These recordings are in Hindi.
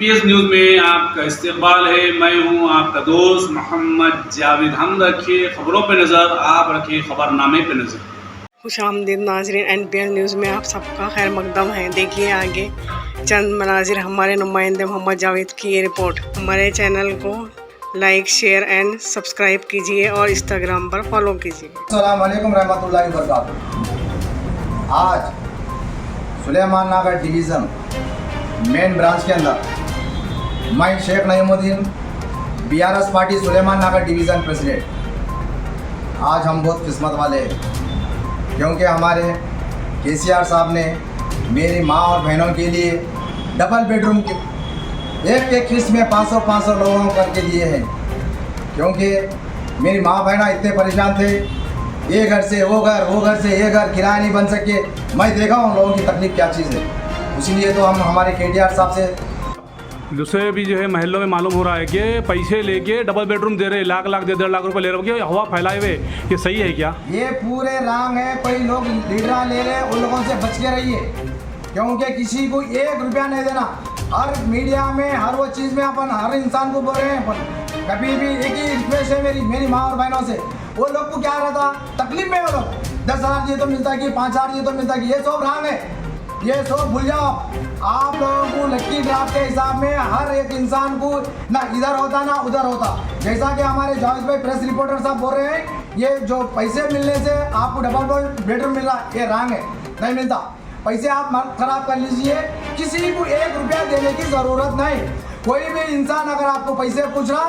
पीएस न्यूज़ में आपका इस्तकबाल है। मैं हूं आपका दोस्त मोहम्मद जावेद। हम रखिए खबरों पे नज़र, आप रखिए खबरनामे पे नज़र। खुशामदीद नाज़रीन, NPL न्यूज़ में आप सबका खैर मकदम है। देखिए आगे चंद मनाजिर हमारे नुमाइंदे मोहम्मद जावेद की ये रिपोर्ट। हमारे चैनल को लाइक, शेयर एंड सब्सक्राइब कीजिए और इंस्टाग्राम पर फॉलो कीजिए। अस्सलाम वालेकुम रहमतुल्लाहि व बरकातुहू। आज सुलेमान नगर डिवीज़न मेन ब्रांच के अंदर मैं शेख नईमुद्दीन BRS पार्टी सुलेमान नगर डिवीज़न प्रेसिडेंट। आज हम बहुत किस्मत वाले हैं क्योंकि हमारे KCR साहब ने मेरी माँ और बहनों के लिए डबल बेडरूम के एक किस्त में 500 लोगों को करके दिए हैं। क्योंकि मेरी माँ बहना इतने परेशान थे, ये घर से वो घर से ये घर, किराया नहीं बन सके। मैं देखा हूँ लोगों की तकलीफ क्या चीज़ है, इसीलिए तो हम हमारे KTR साहब से दूसरे भी जो है महलों में मालूम हो रहा है कि पैसे लेके डबल बेडरूम दे रहे, लाख 1.5 लाख रुपए ले रहे हो, हवा फैलाए हुए। ये सही है क्या? ये पूरे रंग है। कोई लोग लीडर ले रहे, उन लोगों से बच के रहिए क्योंकि किसी को 1 रुपया नहीं देना। हर मीडिया में हर वो चीज़ में अपन हर इंसान को बोल रहे हैं। अपन कभी भी एक ही रिक्वेस्ट है मेरी माँ और बहनों से, वो लोग को क्या रहता तकलीफ में, वो लोग 10,000 ये तो मिलता कि 5,000 ये तो मिलता कि, ये सब रंग है, ये सब भूल जाओ। आप लोगों को लक्की ड्राफ्ट के हिसाब में हर एक इंसान को ना इधर होता ना उधर होता। जैसा कि हमारे जावेद भाई प्रेस रिपोर्टर साहब बोल रहे हैं, ये जो पैसे मिलने से आपको डबल बेडरूम मिल रहा है, ये रंग है, नहीं मिलता। पैसे आप खराब कर लीजिए, किसी को 1 रुपया देने की ज़रूरत नहीं। कोई भी इंसान अगर आपको पैसे पूछ रहा,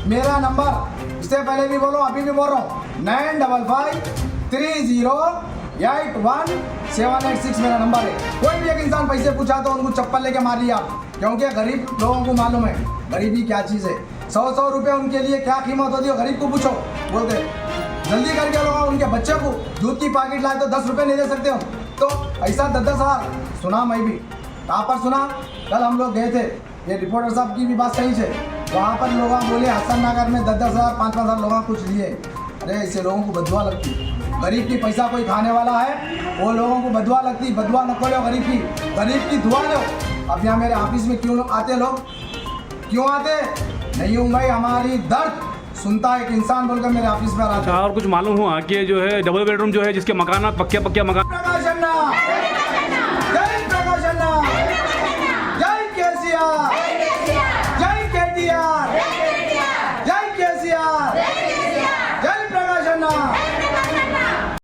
मेरा नंबर इससे पहले भी बोलो अभी भी बोल रहा हूँ 9553081786 मेरा नंबर है। कोई भी एक इंसान पैसे पूछा तो उनको चप्पल लेके मारिए आप, क्योंकि गरीब लोगों को मालूम है गरीबी क्या चीज़ है। 100 रुपये उनके लिए क्या कीमत होती है, गरीब को पूछो। बोलते जल्दी करके लोग उनके बच्चे को दूध की पैकेट लाए तो 10 रुपये नहीं दे सकते हो, तो ऐसा 10 हज़ार सुना। मैं भी कहाँ पर सुना, कल हम लोग गए थे, ये रिपोर्टर साहब की भी बात सही है। वहाँ पर लोग बोले हसन नगर में 10 हज़ार 5 हज़ार लोगों कुछ लिए। अरे इससे लोगों को बदुआ लगती, गरीब की पैसा कोई खाने वाला है, वो लोगों को बदुआ लगती। बदुआ न लो, गरीब की दुआ लो। अब यहाँ मेरे ऑफिस में क्यों आते लोग, क्यों आते नहीं हूँ भाई, हमारी दर्द सुनता एक इंसान बोलकर मेरे ऑफिस में आता। और कुछ मालूम हुआ कि जो है डबल बेडरूम जो है जिसके मकान पक्के मकान